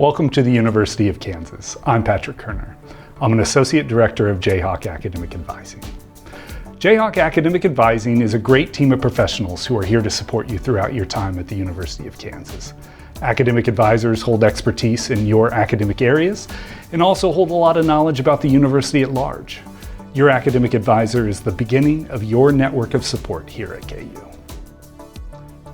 Welcome to the University of Kansas. I'm Patrick Kerner. I'm an Associate Director of Jayhawk Academic Advising. Jayhawk Academic Advising is a great team of professionals who are here to support you throughout your time at the University of Kansas. Academic advisors hold expertise in your academic areas and also hold a lot of knowledge about the university at large. Your academic advisor is the beginning of your network of support here at KU.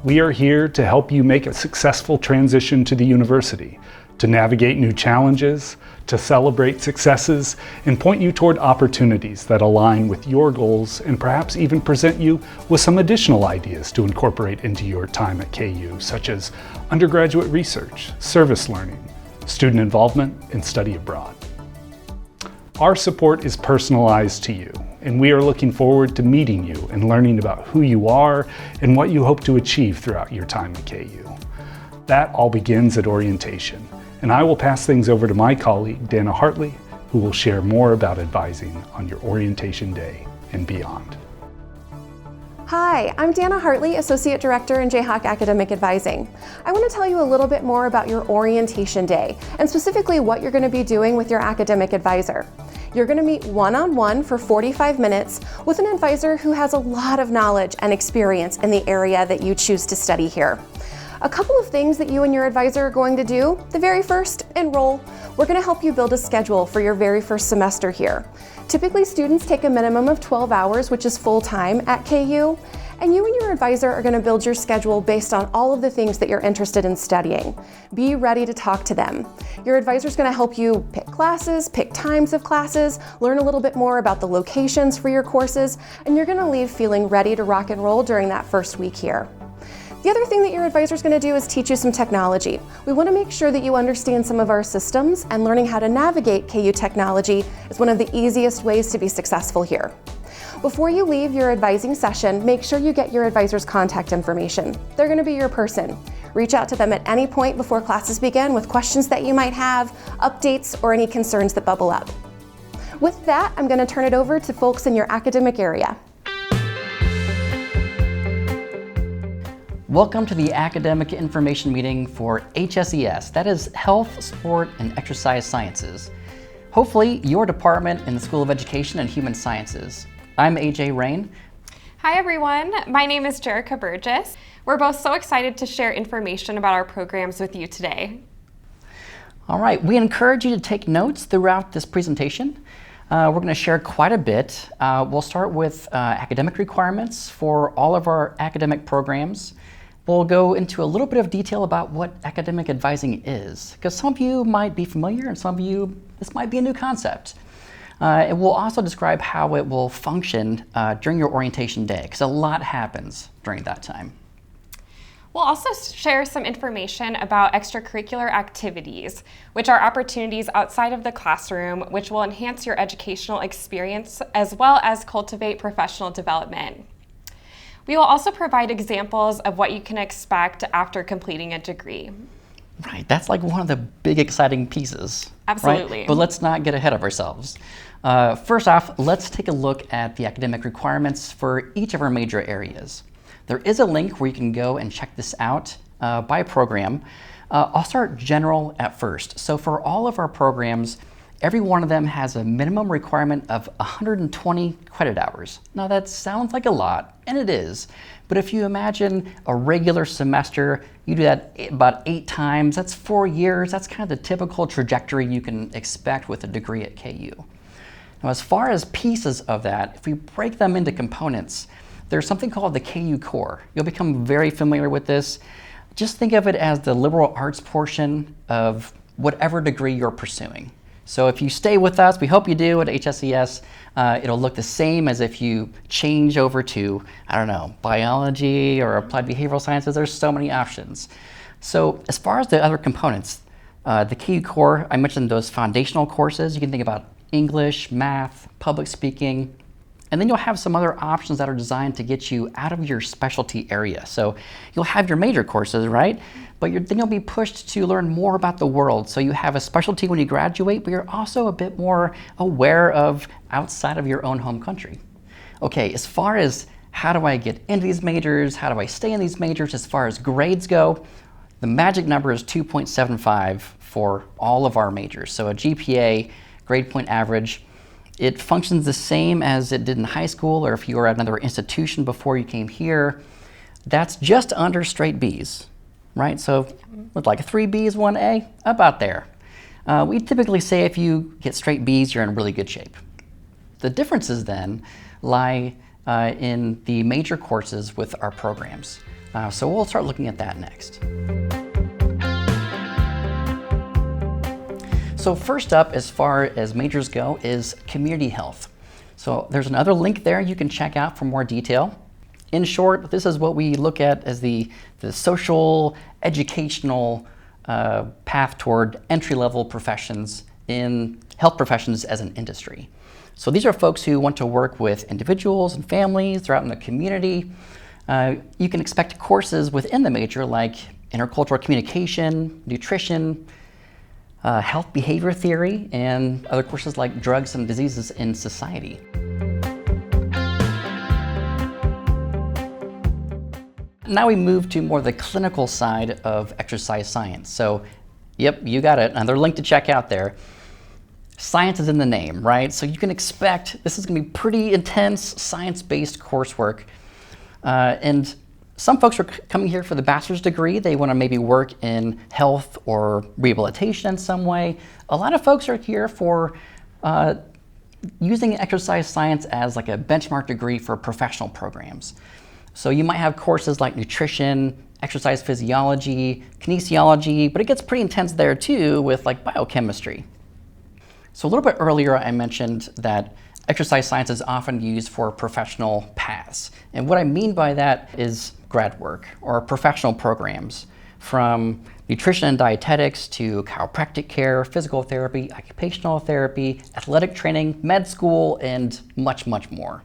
We are here to help you make a successful transition to the university, to navigate new challenges, to celebrate successes, and point you toward opportunities that align with your goals and perhaps even present you with some additional ideas to incorporate into your time at KU, such as undergraduate research, service learning, student involvement, and study abroad. Our support is personalized to you, and we are looking forward to meeting you and learning about who you are and what you hope to achieve throughout your time at KU. That all begins at orientation, and I will pass things over to my colleague, Dana Hartley, who will share more about advising on your orientation day and beyond. Hi, I'm Dana Hartley, Associate Director in Jayhawk Academic Advising. I want to tell you a little bit more about your orientation day, and specifically what you're going to be doing with your academic advisor. You're going to meet one-on-one for 45 minutes with an advisor who has a lot of knowledge and experience in the area that you choose to study here. A couple of things that you and your advisor are going to do. The very first, enroll. We're going to help you build a schedule for your very first semester here. Typically, students take a minimum of 12 hours, which is full-time at KU, and you and your advisor are going to build your schedule based on all of the things that you're interested in studying. Be ready to talk to them. Your advisor is going to help you pick classes, pick times of classes, learn a little bit more about the locations for your courses, and you're going to leave feeling ready to rock and roll during that first week here. The other thing that your advisor is going to do is teach you some technology. We want to make sure that you understand some of our systems, and learning how to navigate KU technology is one of the easiest ways to be successful here. Before you leave your advising session, make sure you get your advisor's contact information. They're going to be your person. Reach out to them at any point before classes begin with questions that you might have, updates, or any concerns that bubble up. With that, I'm going to turn it over to folks in your academic area. Welcome to the Academic Information Meeting for HSES, that is Health, Sport, and Exercise Sciences. Hopefully, your department in the School of Education and Human Sciences. I'm AJ Rain. Hi everyone, my name is Jerica Burgess. We're both so excited to share information about our programs with you today. All right, we encourage you to take notes throughout this presentation. We're going to share quite a bit. We'll start with academic requirements for all of our academic programs. We'll go into a little bit of detail about what academic advising is, because some of you might be familiar and some of you, this might be a new concept. And we'll also describe how it will function during your orientation day, because a lot happens during that time. We'll also share some information about extracurricular activities, which are opportunities outside of the classroom, which will enhance your educational experience as well as cultivate professional development. We will also provide examples of what you can expect after completing a degree. Right, that's like one of the big exciting pieces. Absolutely. Right? But let's not get ahead of ourselves. First off, let's take a look at the academic requirements for each of our major areas. There is a link where you can go and check this out by program. I'll start general at first. So for all of our programs, every one of them has a minimum requirement of 120 credit hours. Now that sounds like a lot, and it is. But if you imagine a regular semester, you do that about 8 times, that's 4 years. That's kind of the typical trajectory you can expect with a degree at KU. Now as far as pieces of that, if we break them into components, there's something called the KU Core. You'll become very familiar with this. Just think of it as the liberal arts portion of whatever degree you're pursuing. So if you stay with us, we hope you do at HSES, it'll look the same as if you change over to, I don't know, biology or applied behavioral sciences. There's so many options. So as far as the other components, the KU Core, I mentioned those foundational courses. You can think about English, math, public speaking, and then you'll have some other options that are designed to get you out of your specialty area. So you'll have your major courses, right? But then you'll be pushed to learn more about the world. So you have a specialty when you graduate, but you're also a bit more aware of outside of your own home country. Okay, as far as how do I get into these majors, how do I stay in these majors, as far as grades go, the magic number is 2.75 for all of our majors. So a GPA, grade point average, it functions the same as it did in high school, or if you were at another institution before you came here. That's just under straight B's, right? So with like a 3 B's, 1 A, about there. We typically say if you get straight B's, you're in really good shape. The differences then lie in the major courses with our programs. So we'll start looking at that next. So first up, as far as majors go, is community health. So there's another link there you can check out for more detail. In short, this is what we look at as the social, educational path toward entry-level professions in health professions as an industry. So these are folks who want to work with individuals and families throughout in the community. You can expect courses within the major like intercultural communication, nutrition, health behavior theory, and other courses like drugs and diseases in society. Now we move to more the clinical side of exercise science. So, yep, you got it. Another link to check out there. Science is in the name, right? So you can expect this is going to be pretty intense science-based coursework. And some folks are coming here for the bachelor's degree. They want to maybe work in health or rehabilitation in some way. A lot of folks are here for using exercise science as like a benchmark degree for professional programs. So you might have courses like nutrition, exercise physiology, kinesiology, but it gets pretty intense there too with like biochemistry. So a little bit earlier I mentioned that exercise science is often used for professional paths. And what I mean by that is grad work or professional programs, from nutrition and dietetics to chiropractic care, physical therapy, occupational therapy, athletic training, med school, and much, much more.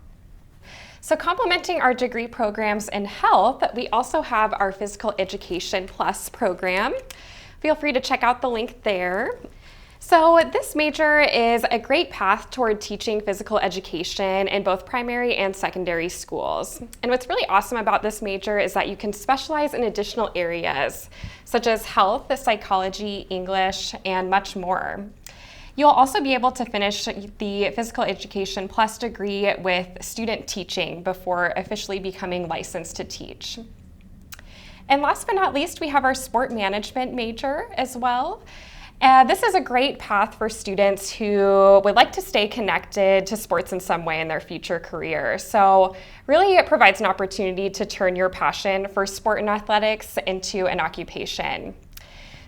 So complementing our degree programs in health, we also have our Physical Education Plus program. Feel free to check out the link there. So this major is a great path toward teaching physical education in both primary and secondary schools. And what's really awesome about this major is that you can specialize in additional areas, such as health, psychology, English, and much more. You'll also be able to finish the Physical Education Plus degree with student teaching before officially becoming licensed to teach. And last but not least, we have our sport management major as well. This is a great path for students who would like to stay connected to sports in some way in their future career. So really it provides an opportunity to turn your passion for sport and athletics into an occupation.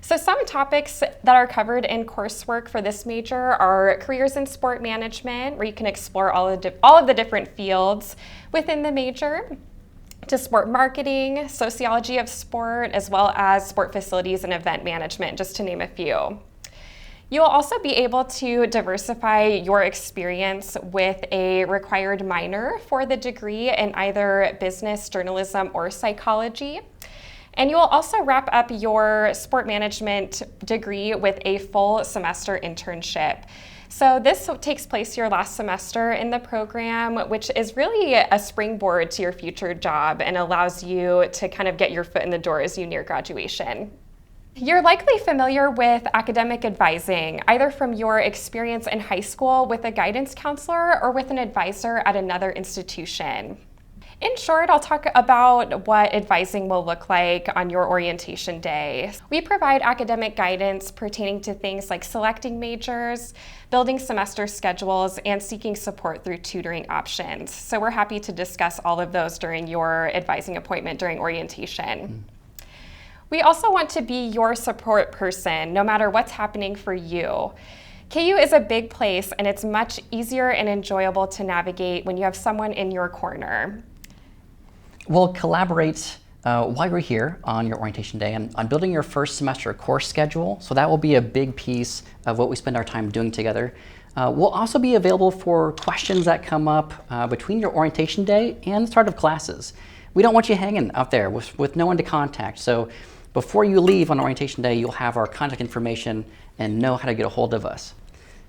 So some topics that are covered in coursework for this major are careers in sport management, where you can explore all of the different fields within the major, to sport marketing, sociology of sport, as well as sport facilities and event management, just to name a few. You'll also be able to diversify your experience with a required minor for the degree in either business, journalism, or psychology. And you will also wrap up your sport management degree with a full semester internship. So this takes place your last semester in the program, which is really a springboard to your future job and allows you to kind of get your foot in the door as you near graduation. You're likely familiar with academic advising, either from your experience in high school with a guidance counselor or with an advisor at another institution. In short, I'll talk about what advising will look like on your orientation day. We provide academic guidance pertaining to things like selecting majors, building semester schedules, and seeking support through tutoring options. So we're happy to discuss all of those during your advising appointment during orientation. We also want to be your support person, no matter what's happening for you. KU is a big place, and it's much easier and enjoyable to navigate when you have someone in your corner. We'll collaborate while you're here on your orientation day and on building your first semester course schedule. So that will be a big piece of what we spend our time doing together. We'll also be available for questions that come up between your orientation day and the start of classes. We don't want you hanging out there with no one to contact. So before you leave on orientation day, you'll have our contact information and know how to get a hold of us.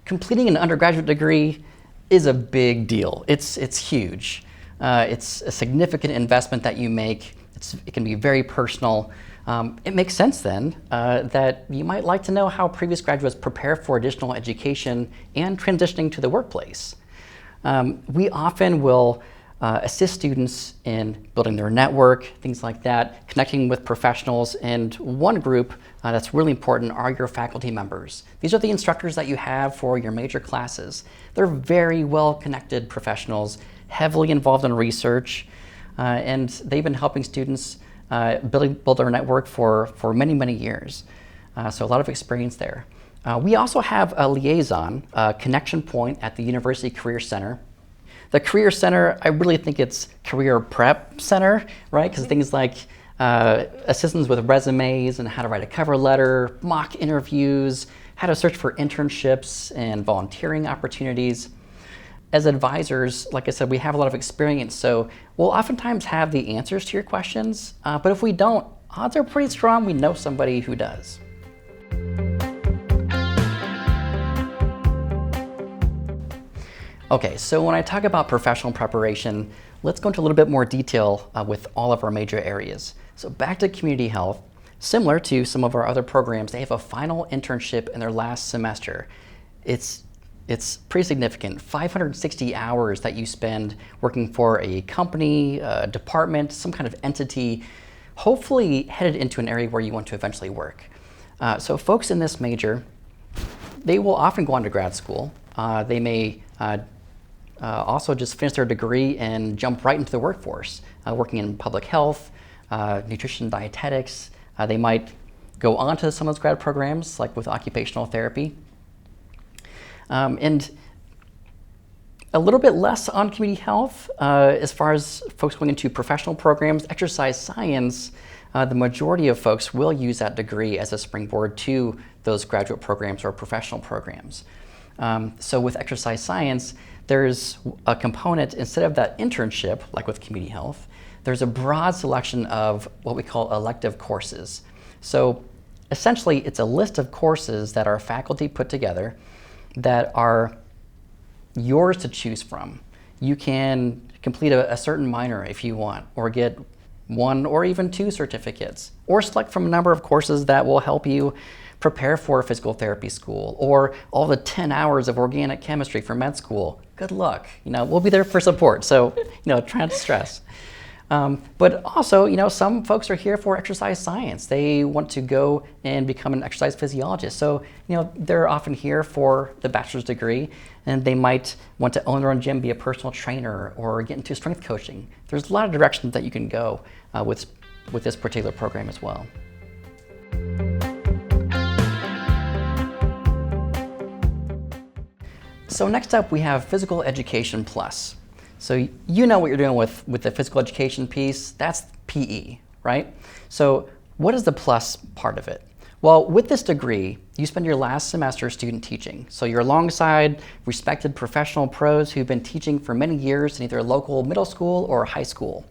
Completing an undergraduate degree is a big deal. It's huge. It's a significant investment that you make. It can be very personal. It makes sense then that you might like to know how previous graduates prepare for additional education and transitioning to the workplace. We often will assist students in building their network, things like that, connecting with professionals, and one group that's really important are your faculty members. These are the instructors that you have for your major classes. They're very well-connected professionals, heavily involved in research, and they've been helping students build their network for many, many years. So a lot of experience there. We also have a liaison, a connection point at the University Career Center. The Career Center, I really think it's career prep center, right? Because things like assistance with resumes and how to write a cover letter, mock interviews, how to search for internships and volunteering opportunities. As advisors, like I said, we have a lot of experience, so we'll oftentimes have the answers to your questions, but if we don't, odds are pretty strong we know somebody who does. Okay, so when I talk about professional preparation, let's go into a little bit more detail with all of our major areas. So back to community health, similar to some of our other programs, they have a final internship in their last semester. It's pretty significant, 560 hours that you spend working for a company, a department, some kind of entity, hopefully headed into an area where you want to eventually work. So folks in this major, they will often go on to grad school. They may also just finish their degree and jump right into the workforce, working in public health, nutrition, dietetics. They might go on to some of those grad programs, like with occupational therapy. And a little bit less on community health as far as folks going into professional programs. Exercise science, the majority of folks will use that degree as a springboard to those graduate programs or professional programs. So with exercise science, there's a component, instead of that internship, like with community health, there's a broad selection of what we call elective courses. So essentially, it's a list of courses that our faculty put together that are yours to choose from. You can complete a certain minor if you want, or get 1 or even 2 certificates, or select from a number of courses that will help you prepare for physical therapy school, or all the 10 hours of organic chemistry for med school. Good luck. We'll be there for support, so try not to stress. But also, some folks are here for exercise science. They want to go and become an exercise physiologist. So, they're often here for the bachelor's degree, and they might want to own their own gym, be a personal trainer, or get into strength coaching. There's a lot of directions that you can go with this particular program as well. So next up, we have Physical Education Plus. So you know what you're doing with the physical education piece. That's PE, right? So what is the plus part of it? Well, with this degree, you spend your last semester student teaching. So you're alongside respected professional pros who've been teaching for many years in either local middle school or high school.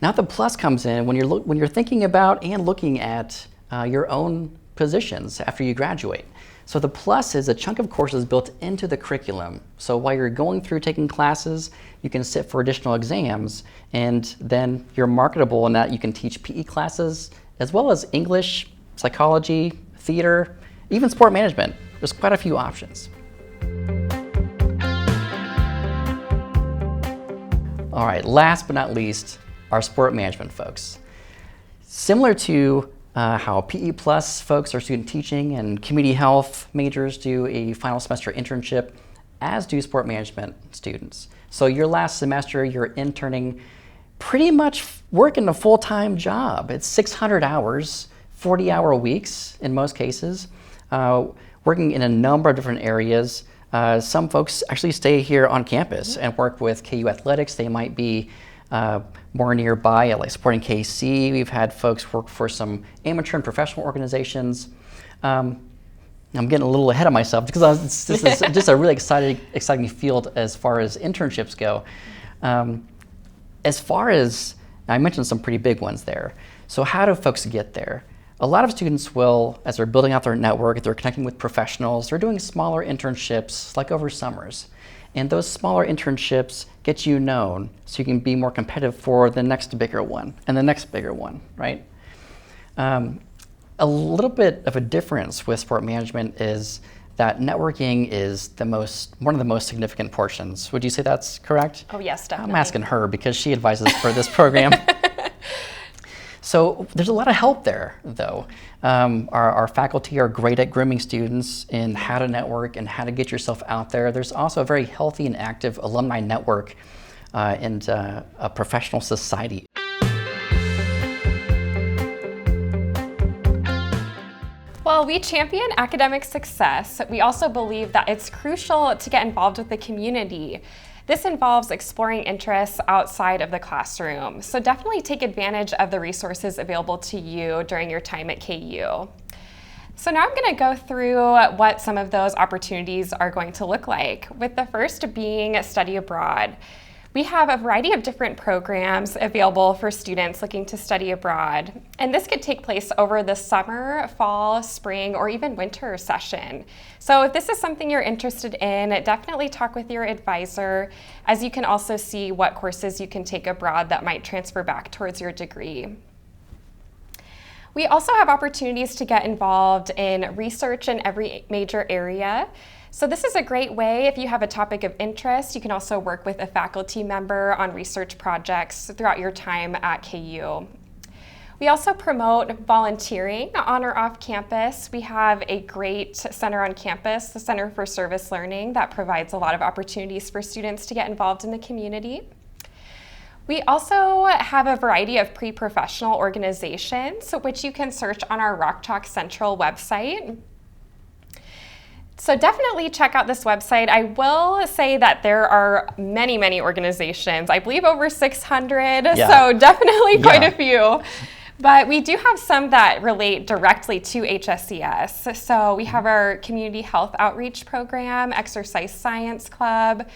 Now the plus comes in when you're thinking about and looking at your own positions after you graduate. So the plus is a chunk of courses built into the curriculum. So while you're going through taking classes, you can sit for additional exams, and then you're marketable in that you can teach PE classes, as well as English, psychology, theater, even sport management. There's quite a few options. All right, last but not least, our sport management folks. Similar to how PE Plus folks are student teaching and community health majors do a final semester internship, as do sport management students. So your last semester, you're interning, pretty much working a full-time job. It's 600 hours, 40-hour weeks in most cases, working in a number of different areas. Some folks actually stay here on campus and work with KU Athletics. They might be more nearby, like supporting KC. We've had folks work for some amateur and professional organizations. I'm getting a little ahead of myself because this is just a really exciting field as far as internships go. As far as, I mentioned some pretty big ones there. So how do folks get there? A lot of students will, as they're building out their network, if they're connecting with professionals, they're doing smaller internships like over summers. And those smaller internships get you known so you can be more competitive for the next bigger one and the next bigger one, right? A little bit of a difference with sport management is that networking is one of the most significant portions. Would you say that's correct? Oh yes, definitely. I'm asking her because she advises for this program. So there's a lot of help there, though. Our faculty are great at grooming students in how to network and how to get yourself out there. There's also a very healthy and active alumni network and a professional society. While we champion academic success, we also believe that it's crucial to get involved with the community. This involves exploring interests outside of the classroom, so definitely take advantage of the resources available to you during your time at KU. So now I'm going to go through what some of those opportunities are going to look like, with the first being study abroad. We have a variety of different programs available for students looking to study abroad, and this could take place over the summer, fall, spring, or even winter session. So if this is something you're interested in, definitely talk with your advisor, as you can also see what courses you can take abroad that might transfer back towards your degree. We also have opportunities to get involved in research in every major area. So this is a great way if you have a topic of interest. You can also work with a faculty member on research projects throughout your time at KU. We also promote volunteering on or off campus. We have a great center on campus, the Center for Service Learning, that provides a lot of opportunities for students to get involved in the community. We also have a variety of pre-professional organizations, which you can search on our Rock Chalk Central website. So definitely check out this website. I will say that there are many, many organizations. I believe over 600, so definitely quite a few. But we do have some that relate directly to HSES. So we have our Community Health Outreach Program, Exercise Science Club,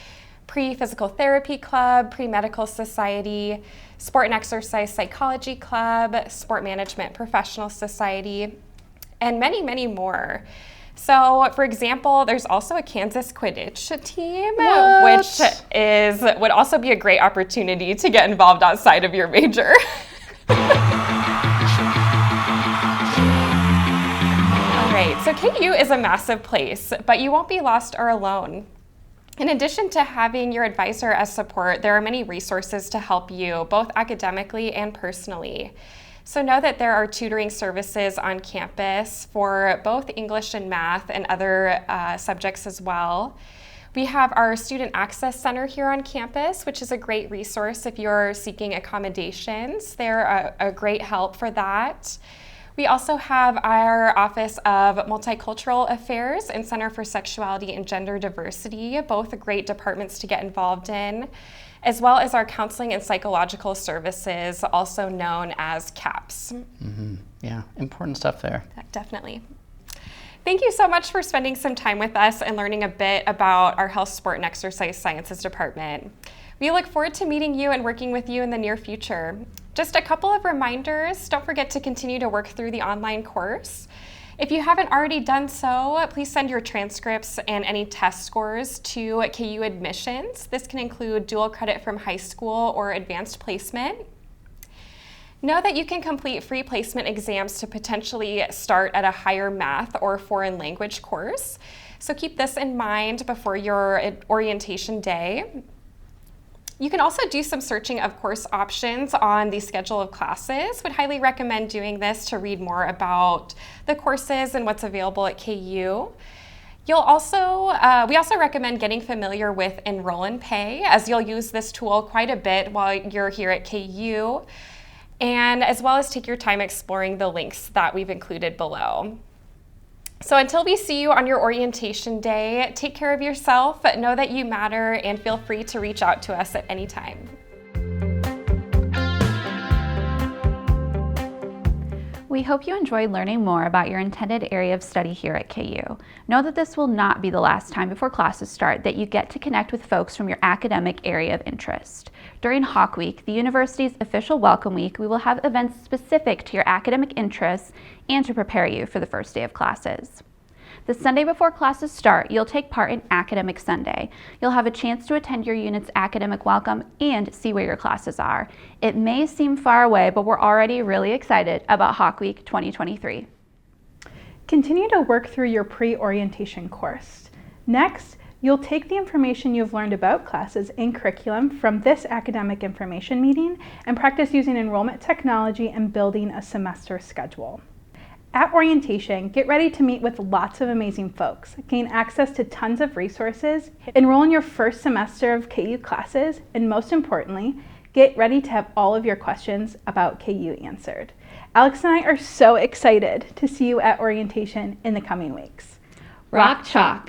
Pre-Physical Therapy Club, Pre-Medical Society, Sport and Exercise Psychology Club, Sport Management Professional Society, and many, many more. So, for example, there's also a Kansas Quidditch team, which would also be a great opportunity to get involved outside of your major. All right, so KU is a massive place, but you won't be lost or alone. In addition to having your advisor as support, there are many resources to help you, both academically and personally. So know that there are tutoring services on campus for both English and math and other subjects as well. We have our Student Access Center here on campus, which is a great resource if you're seeking accommodations. They're a great help for that. We also have our Office of Multicultural Affairs and Center for Sexuality and Gender Diversity, both great departments to get involved in, as well as our Counseling and Psychological Services, also known as CAPS. Yeah, important stuff there. Definitely. Thank you so much for spending some time with us and learning a bit about our Health, Sport, and Exercise Sciences Department. We look forward to meeting you and working with you in the near future. Just a couple of reminders. Don't forget to continue to work through the online course. If you haven't already done so, please send your transcripts and any test scores to KU Admissions. This can include dual credit from high school or advanced placement. Know that you can complete free placement exams to potentially start at a higher math or foreign language course. So keep this in mind before your orientation day. You can also do some searching of course options on the schedule of classes. Would highly recommend doing this to read more about the courses and what's available at KU. We also recommend getting familiar with Enroll and Pay, as you'll use this tool quite a bit while you're here at KU, and as well as take your time exploring the links that we've included below. So until we see you on your orientation day, take care of yourself, know that you matter, and feel free to reach out to us at any time. We hope you enjoyed learning more about your intended area of study here at KU. Know that this will not be the last time before classes start that you get to connect with folks from your academic area of interest. During Hawk Week, the university's official welcome week, we will have events specific to your academic interests and to prepare you for the first day of classes. The Sunday before classes start, you'll take part in Academic Sunday. You'll have a chance to attend your unit's academic welcome and see where your classes are. It may seem far away, but we're already really excited about Hawk Week 2023. Continue to work through your pre-orientation course. Next, you'll take the information you've learned about classes and curriculum from this academic information meeting and practice using enrollment technology and building a semester schedule. At orientation, get ready to meet with lots of amazing folks, gain access to tons of resources, enroll in your first semester of KU classes, and most importantly, get ready to have all of your questions about KU answered. Alex and I are so excited to see you at orientation in the coming weeks. Rock Chalk!